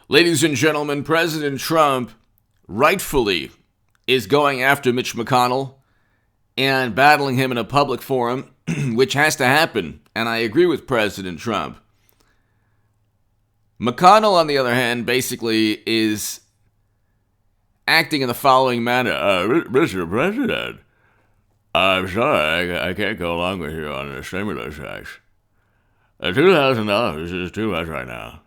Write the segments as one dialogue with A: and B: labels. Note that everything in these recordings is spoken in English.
A: Ladies and gentlemen, President Trump rightfully is going after Mitch McConnell and battling him in a public forum, which has to happen, and I agree with President Trump. McConnell, on the other hand, basically is acting in the following manner. Mr. President, I'm sorry, I can't go along with you on the stimulus tax. $2,000 is too much right now.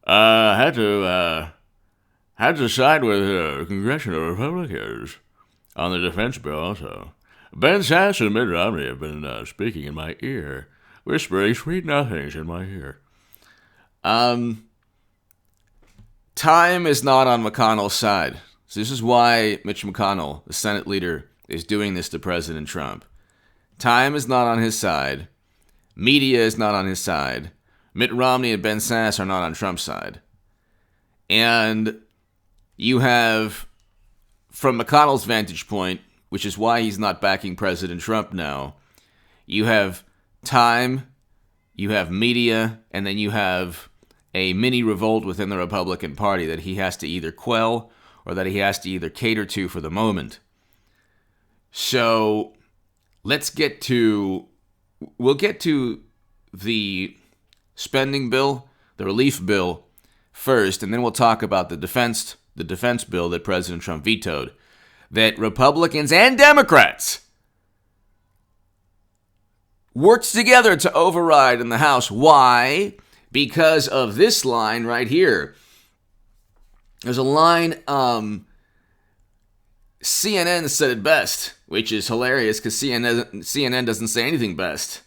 A: Had to side with congressional Republicans on the defense bill also. Ben Sasse and Mitt Romney have been speaking in my ear, whispering sweet nothings in my ear. Time is not on McConnell's side. So this is why Mitch McConnell, the Senate leader, is doing this to President Trump. Time is not on his side. Media is not on his side. Mitt Romney and Ben Sasse are not on Trump's side. And you have, from McConnell's vantage point, which is why he's not backing President Trump now, you have time, you have media, and then you have a mini revolt within the Republican Party that he has to either quell or that he has to either cater to for the moment. So we'll get to the spending bill, the relief bill first, and then we'll talk about the defense bill that President Trump vetoed, that Republicans and Democrats worked together to override in the House. Why? Because of this line right here. There's a line, CNN said it best, which is hilarious because CNN doesn't say anything best.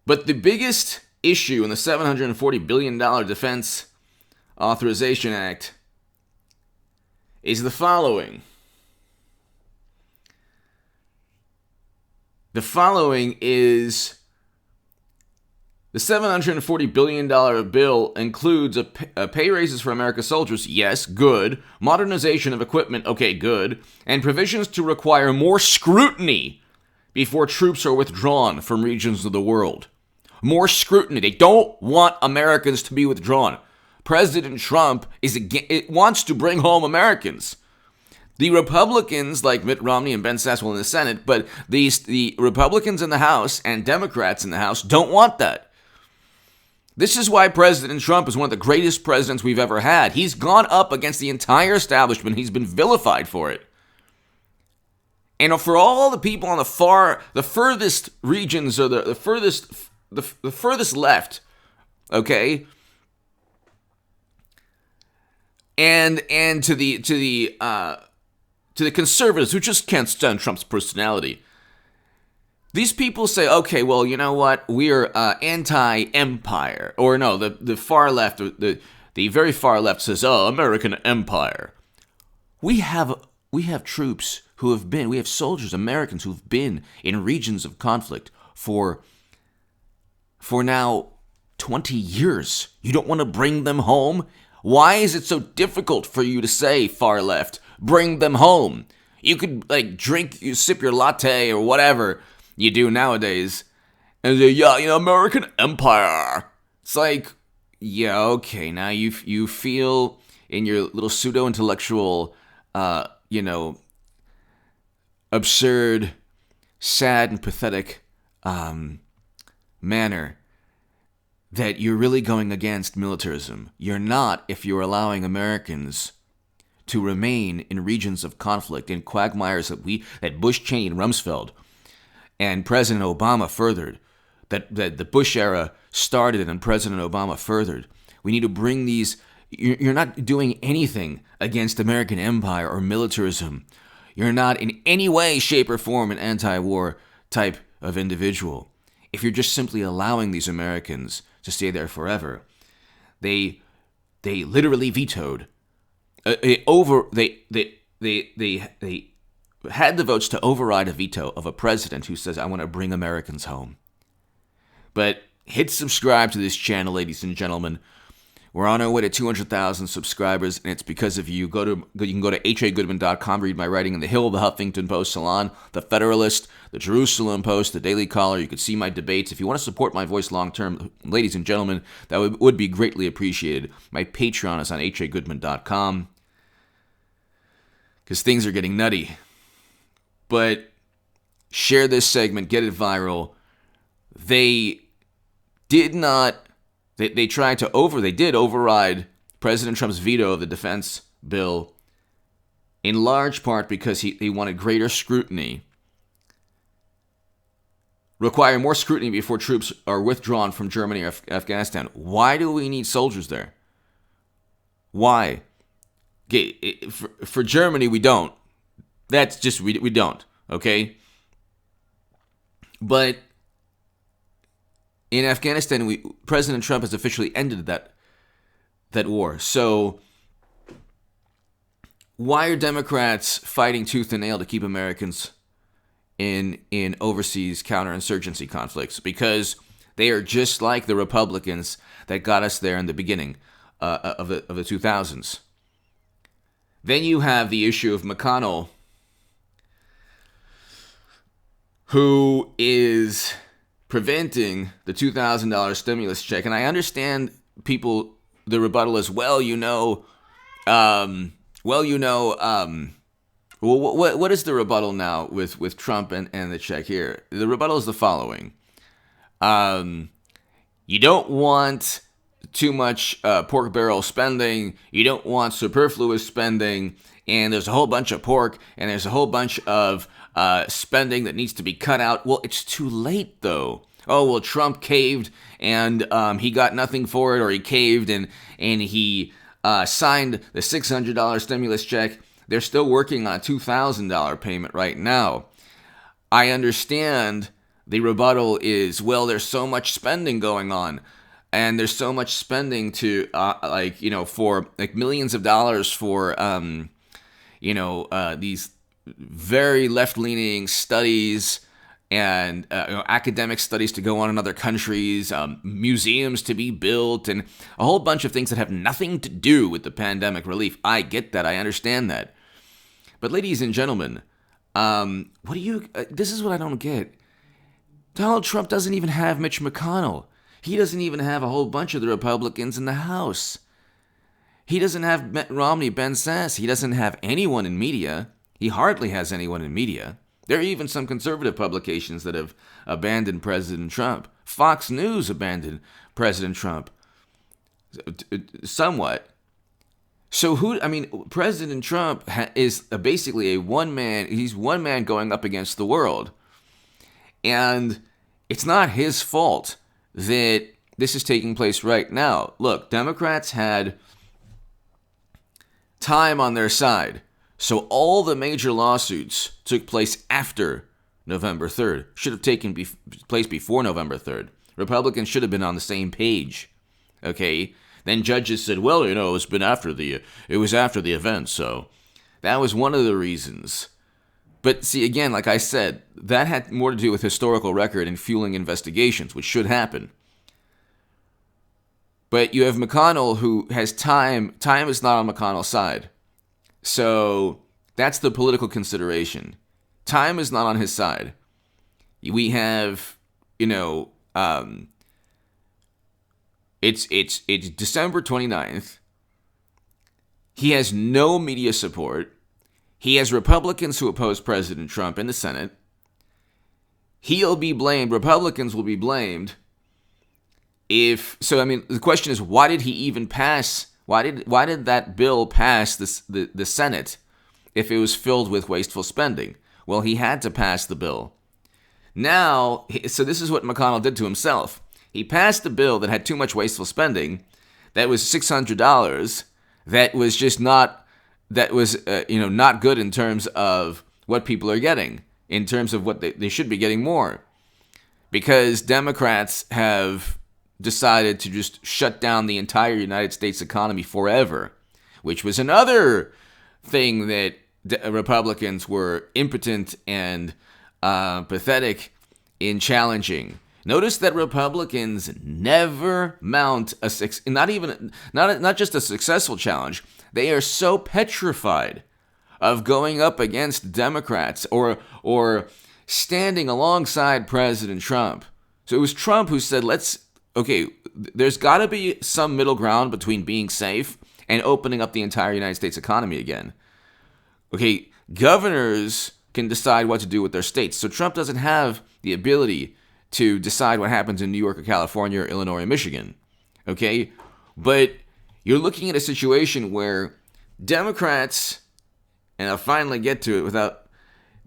A: But the biggest issue in the $740 billion Defense Authorization Act is the following. The following is the $740 billion bill includes a pay raises for America's soldiers, yes, good. Modernization of equipment, okay, good. And provisions to require more scrutiny before troops are withdrawn from regions of the world. More scrutiny. They don't want Americans to be withdrawn. President Trump wants to bring home Americans. The Republicans, like Mitt Romney and Ben Sasse, in the Senate, but the Republicans in the House and Democrats in the House don't want that. This is why President Trump is one of the greatest presidents we've ever had. He's gone up against the entire establishment. He's been vilified for it. And for all the people on the furthest regions, or the furthest left, okay, and to the conservatives who just can't stand Trump's personality. These people say, okay, well, you know what? We're anti-empire. Or no, the far left, the very far left says, oh, American empire. We have troops we have soldiers, Americans who've been in regions of conflict for now 20 years. You don't want to bring them home? Why is it so difficult for you to say, far left, bring them home? You could, you sip your latte or whatever you do nowadays, and say, yeah, American empire. It's like, yeah, okay, now you feel in your little pseudo-intellectual, absurd, sad, and pathetic manner that you're really going against militarism. You're not if you're allowing Americans to remain in regions of conflict, in quagmires that Bush, Cheney, and Rumsfeld and President Obama furthered, that the Bush era started and President Obama furthered. We need to bring these. You're not doing anything against American empire or militarism. You're not in any way, shape, or form an anti-war type of individual. If you're just simply allowing these Americans to stay there forever, they literally vetoed. They had the votes to override a veto of a president who says, I want to bring Americans home. But hit subscribe to this channel, ladies and gentlemen. We're on our way to 200,000 subscribers, and it's because of you. You can go to hagoodman.com, read my writing in The Hill, The Huffington Post, Salon, The Federalist, The Jerusalem Post, The Daily Caller. You can see my debates. If you want to support my voice long term, ladies and gentlemen, that would be greatly appreciated. My Patreon is on hagoodman.com, because things are getting nutty. But share this segment, get it viral. They did override President Trump's veto of the defense bill, in large part because he wanted greater scrutiny, require more scrutiny before troops are withdrawn from Germany or Afghanistan. Why do we need soldiers there? Why? For Germany, we don't. That's just, we don't, okay? But in Afghanistan, President Trump has officially ended that war. So why are Democrats fighting tooth and nail to keep Americans in overseas counterinsurgency conflicts? Because they are just like the Republicans that got us there in the beginning of the 2000s. Then you have the issue of McConnell, who is preventing the $2,000 stimulus check. And I understand the rebuttal is, what is the rebuttal now with Trump and the check here? The rebuttal is the following. You don't want too much pork barrel spending. You don't want superfluous spending. And there's a whole bunch of pork, and there's a whole bunch of spending that needs to be cut out. Well, it's too late, though. Oh, well, Trump caved, and he got nothing for it, or he caved, and he signed the $600 stimulus check. They're still working on a $2,000 payment right now. I understand the rebuttal is, well, there's so much spending going on, and there's so much spending to, for millions of dollars for, these very left-leaning studies and academic studies to go on in other countries, museums to be built, and a whole bunch of things that have nothing to do with the pandemic relief. I get that. I understand that. But ladies and gentlemen, this is what I don't get. Donald Trump doesn't even have Mitch McConnell. He doesn't even have a whole bunch of the Republicans in the House. He doesn't have Mitt Romney, Ben Sasse. He doesn't have anyone in media. He hardly has anyone in media. There are even some conservative publications that have abandoned President Trump. Fox News abandoned President Trump somewhat. So President Trump is basically a one-man. He's one man going up against the world. And it's not his fault that this is taking place right now. Look, Democrats had time on their side. So all the major lawsuits took place after November 3rd. Should have taken place before November 3rd. Republicans should have been on the same page. Okay? Then judges said, well, it was after the event, so that was one of the reasons. But see, again, like I said, that had more to do with historical record and fueling investigations, which should happen. But you have McConnell, who has time. Time is not on McConnell's side. So that's the political consideration. Time is not on his side. We have, it's December 29th. He has no media support. He has Republicans who oppose President Trump in the Senate. He'll be blamed. Republicans will be blamed. The question is, why did he even pass? Why did that bill pass the Senate if it was filled with wasteful spending? Well, he had to pass the bill. Now, so this is what McConnell did to himself. He passed a bill that had too much wasteful spending, that was $600, that was just not, not good in terms of what people are getting, in terms of what they should be getting more. Because Democrats have decided to just shut down the entire United States economy forever, which was another thing that Republicans were impotent and pathetic in challenging. Notice that Republicans never mount not just a successful challenge. They are so petrified of going up against Democrats or standing alongside President Trump. So it was Trump who said, there's got to be some middle ground between being safe and opening up the entire United States economy again. Okay, governors can decide what to do with their states. So Trump doesn't have the ability to decide what happens in New York or California or Illinois or Michigan. Okay? But you're looking at a situation where Democrats, and I'll finally get to it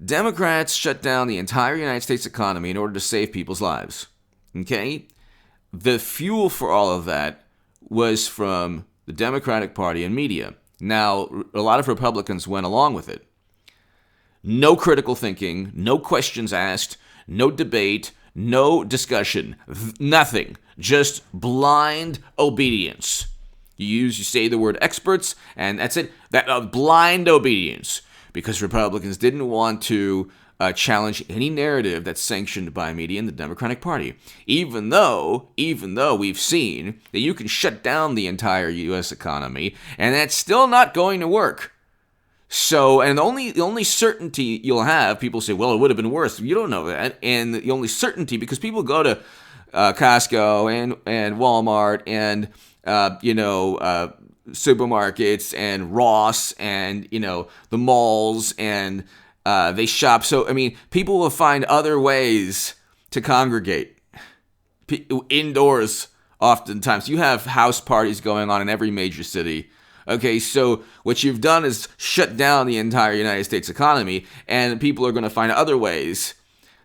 A: Democrats shut down the entire United States economy in order to save people's lives. Okay? The fuel for all of that was from the Democratic Party and media. Now, a lot of Republicans went along with it. No critical thinking, no questions asked, no debate, no discussion, nothing. Just blind obedience. You say the word experts, and that's it. Blind obedience. Because Republicans didn't want to challenge any narrative that's sanctioned by media in the Democratic Party. Even though we've seen that you can shut down the entire U.S. economy, and that's still not going to work. So, and the only certainty you'll have, people say, well, it would have been worse. You don't know that. And the only certainty, because people go to Costco and Walmart and, supermarkets and Ross and, the malls and they shop. So, people will find other ways to congregate indoors oftentimes. You have house parties going on in every major city. Okay, so what you've done is shut down the entire United States economy, and people are going to find other ways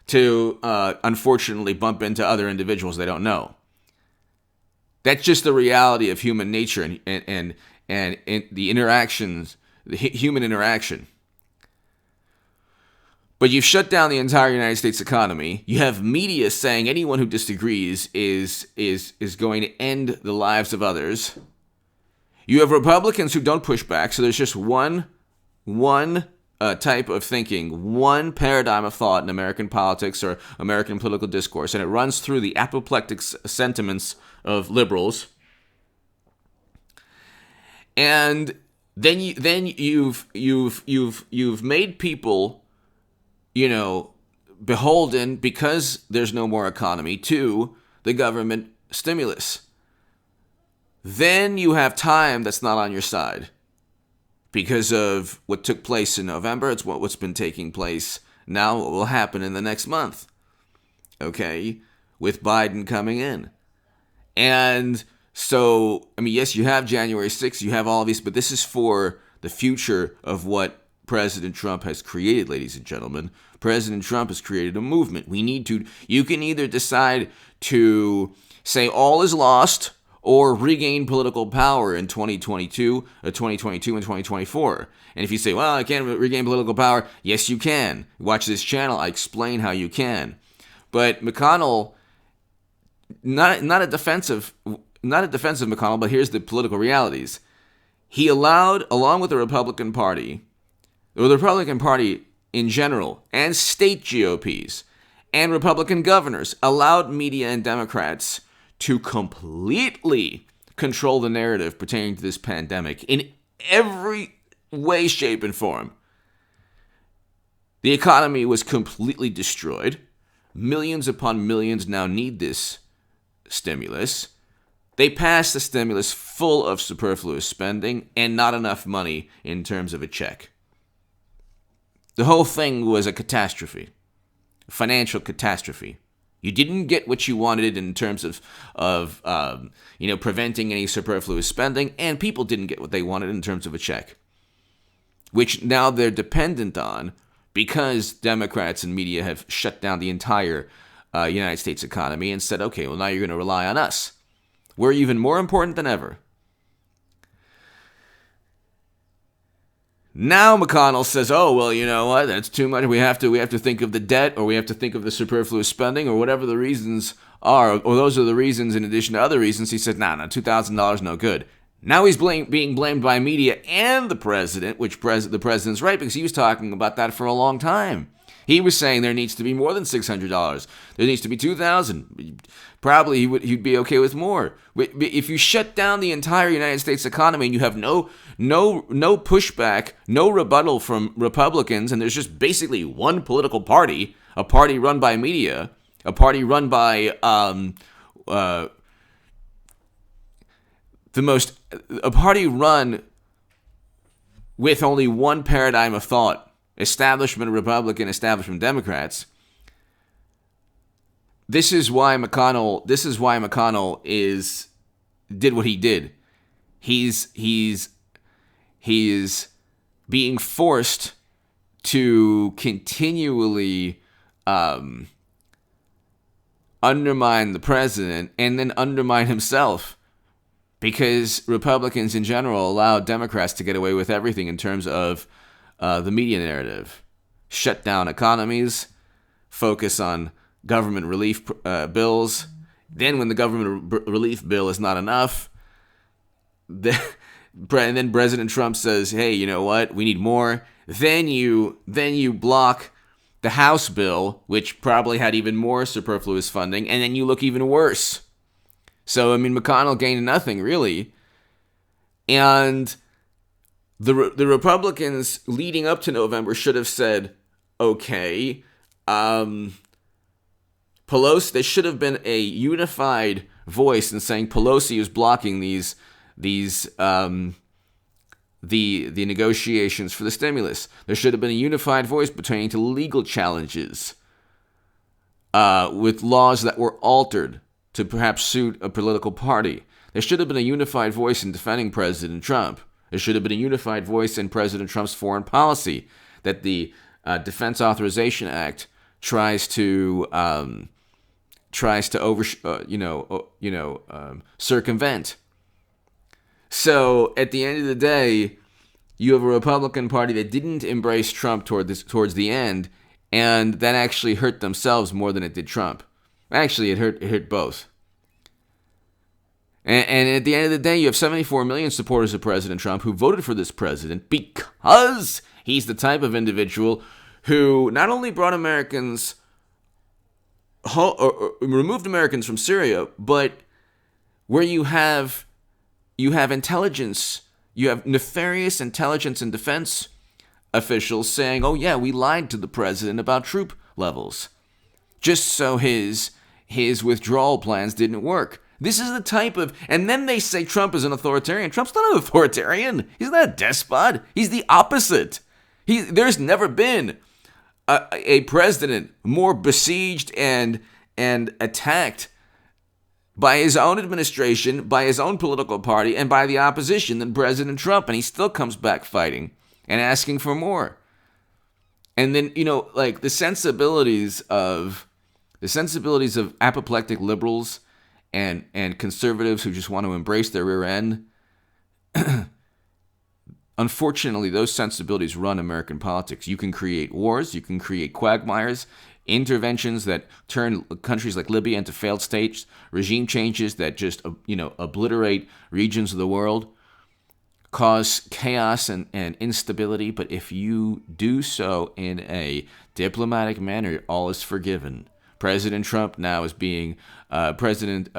A: to, unfortunately, bump into other individuals they don't know. That's just the reality of human nature and the interactions, the human interaction. But you've shut down the entire United States economy. You have media saying anyone who disagrees is going to end the lives of others. You have Republicans who don't push back, so there's just one type of thinking, one paradigm of thought in American politics or American political discourse, and it runs through the apoplectic sentiments of liberals. And then you've made people, beholden, because there's no more economy, to the government stimulus. Then you have time that's not on your side because of what took place in November. It's what's been taking place now, what will happen in the next month, okay, with Biden coming in. And so, yes, you have January 6th, you have all of these, but this is for the future of what President Trump has created, ladies and gentlemen. President Trump has created a movement. You can either decide to say all is lost or regain political power in 2022 and 2024. And if you say, well, I can't regain political power, yes, you can. Watch this channel. I explain how you can. But McConnell, not a defensive McConnell, but here's the political realities. He allowed, along with the Republican Party in general, and state GOPs, and Republican governors, allowed media and Democrats to completely control the narrative pertaining to this pandemic in every way, shape, and form. The economy was completely destroyed. Millions upon millions now need this stimulus. They passed the stimulus full of superfluous spending and not enough money in terms of a check. The whole thing was a catastrophe, a financial catastrophe. You didn't get what you wanted in terms of preventing any superfluous spending, and people didn't get what they wanted in terms of a check, which now they're dependent on because Democrats and media have shut down the entire United States economy and said, okay, well, now you're going to rely on us. We're even more important than ever. Now McConnell says, oh, well, you know what, that's too much. We have to think of the debt, or we have to think of the superfluous spending, or whatever the reasons are, or those are the reasons in addition to other reasons. He said, no, $2,000 no good. Now he's being blamed by media and the president, which the president's right, because he was talking about that for a long time. He was saying there needs to be more than $600. There needs to be $2,000. Probably he'd be okay with more. If you shut down the entire United States economy and you have no pushback, no rebuttal from Republicans, and there's just basically one political party, a party run by media, a party run by a party run with only one paradigm of thought. Establishment Republican, establishment Democrats. This is why McConnell did what he did. He's being forced to continually undermine the president and then undermine himself, because Republicans in general allow Democrats to get away with everything in terms of the media narrative. Shut down economies, focus on government relief bills. Then when the government relief bill is not enough, and then President Trump says, hey, you know what, we need more. Then you block the House bill, which probably had even more superfluous funding, and then you look even worse. So, I mean, McConnell gained nothing, really. And the Republicans leading up to November should have said, okay, Pelosi, there should have been a unified voice in saying Pelosi is blocking the negotiations for the stimulus. There should have been a unified voice pertaining to legal challenges with laws that were altered to perhaps suit a political party. There should have been a unified voice in defending President Trump. There should have been a unified voice in President Trump's foreign policy that the Defense Authorization Act tries to circumvent. So at the end of the day, you have a Republican Party that didn't embrace Trump towards the end, and that actually hurt themselves more than it did Trump. Actually, it hurt both. And at the end of the day, you have 74 million supporters of President Trump who voted for this president because he's the type of individual who not only brought Americans or removed Americans from Syria, but where you have intelligence, you have nefarious intelligence and defense officials saying, oh yeah, we lied to the president about troop levels, just so his withdrawal plans didn't work. This is the type of, and then they say Trump is an authoritarian. Trump's not an authoritarian. He's not a despot. He's the opposite. There's never been a president more besieged and attacked by his own administration, by his own political party, and by the opposition than President Trump, and he still comes back fighting and asking for more. And then, like the sensibilities of apoplectic liberals and conservatives who just want to embrace their rear end, unfortunately, those sensibilities run American politics. You can create wars, you can create quagmires, interventions that turn countries like Libya into failed states, regime changes that just, obliterate regions of the world, cause chaos and instability. But if you do so in a diplomatic manner, all is forgiven. President Trump now is being, President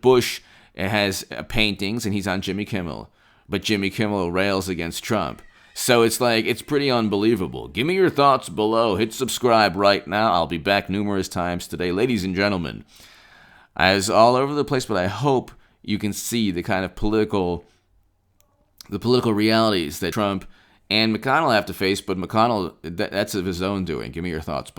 A: Bush has paintings and he's on Jimmy Kimmel. But Jimmy Kimmel rails against Trump. So it's pretty unbelievable. Give me your thoughts below. Hit subscribe right now. I'll be back numerous times today. Ladies and gentlemen, as all over the place, but I hope you can see the kind of political realities that Trump and McConnell have to face, but McConnell, that's of his own doing. Give me your thoughts.